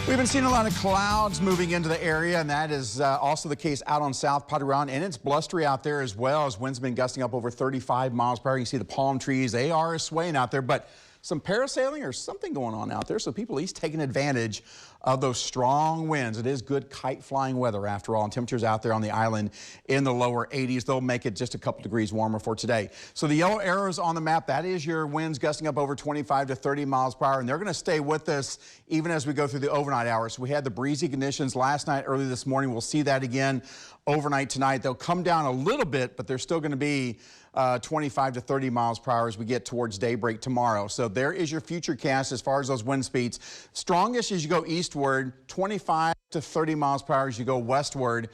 We've been seeing a lot of clouds moving into the area, and that is also the case out on South Pottery Run, and it's blustery out there as well as winds have been gusting up over 35 miles per hour. You can see the palm trees, they are swaying out there, but some parasailing or something going on out there, so people at least taking advantage of those strong winds. It is good kite flying weather after all, and temperatures out there on the island in the lower 80s. They'll make it just a couple degrees warmer for today. So the yellow arrows on the map, that is your winds gusting up over 25 to 30 miles per hour, and they're going to stay with us even as we go through the overnight hours. So we had the breezy conditions last night, early this morning. We'll see that again overnight tonight. They'll come down a little bit, but they're still going to be 25 to 30 miles per hour as we get towards daybreak tomorrow. So there is your future cast as far as those wind speeds. Strongest as you go eastward, 25 to 30 miles per hour as you go westward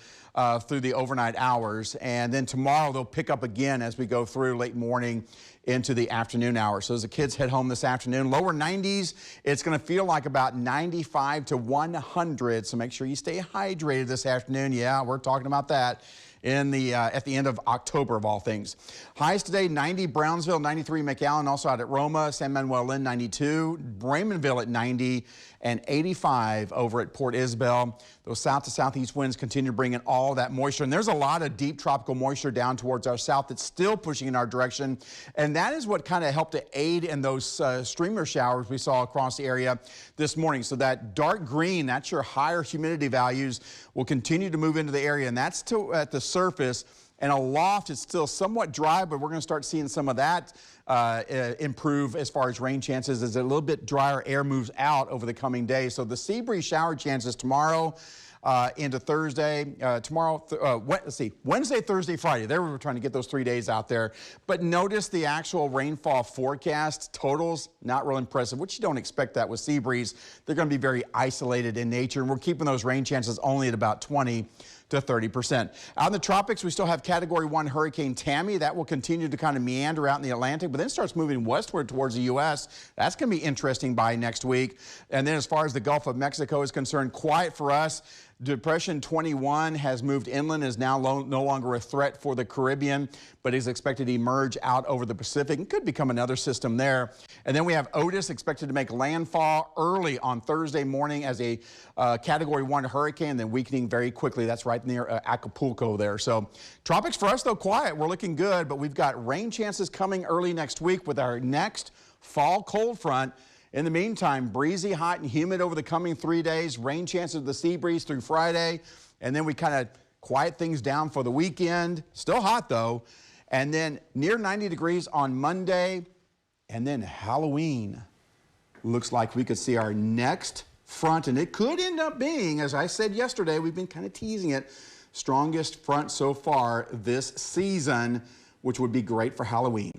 through the overnight hours. And then tomorrow they'll pick up again as we go through late morning into the afternoon hours. So as the kids head home this afternoon, lower 90s, it's going to feel like about 95 to 100. So make sure you stay hydrated this afternoon. Yeah, we're talking about that in the at the end of October of all things. Highs today, 90 Brownsville, 93 McAllen, also out at Roma, San Manuel Lynn 92, Raymondville at 90, and 85 over at Port Isabel. Those south to southeast winds continue to bring in all that moisture, and there's a lot of deep tropical moisture down towards our south that's still pushing in our direction, and that is what kind of helped to aid in those streamer showers we saw across the area this morning. So that dark green, that's your higher humidity values, will continue to move into the area, and that's at the surface. And aloft, it's still somewhat dry, but we're going to start seeing some of that improve as far as rain chances as a little bit drier air moves out over the coming days. So the sea breeze shower chances tomorrow into Thursday, Wednesday, Thursday, Friday. There we were trying to get those 3 days out there. But notice the actual rainfall forecast totals, not real impressive, which you don't expect that with sea breeze. They're going to be very isolated in nature, and we're keeping those rain chances only at about 20 to 30%. Out in the tropics, we still have Category 1 Hurricane Tammy. That will continue to kind of meander out in the Atlantic, but then starts moving westward towards the U.S. That's going to be interesting by next week. And then as far as the Gulf of Mexico is concerned, quiet for us. Depression 21 has moved inland, is now no longer a threat for the Caribbean, but is expected to emerge out over the Pacific and could become another system there. And then we have Otis expected to make landfall early on Thursday morning as a Category 1 hurricane, then weakening very quickly. That's right near Acapulco there. So tropics for us, though, quiet. We're looking good, but we've got rain chances coming early next week with our next fall cold front. In the meantime, breezy, hot, and humid over the coming 3 days. Rain chances of the sea breeze through Friday. And then we kind of quiet things down for the weekend. Still hot, though. And then near 90 degrees on Monday. And then Halloween. Looks like we could see our next front. And it could end up being, as I said yesterday, we've been kind of teasing it, strongest front so far this season, which would be great for Halloween.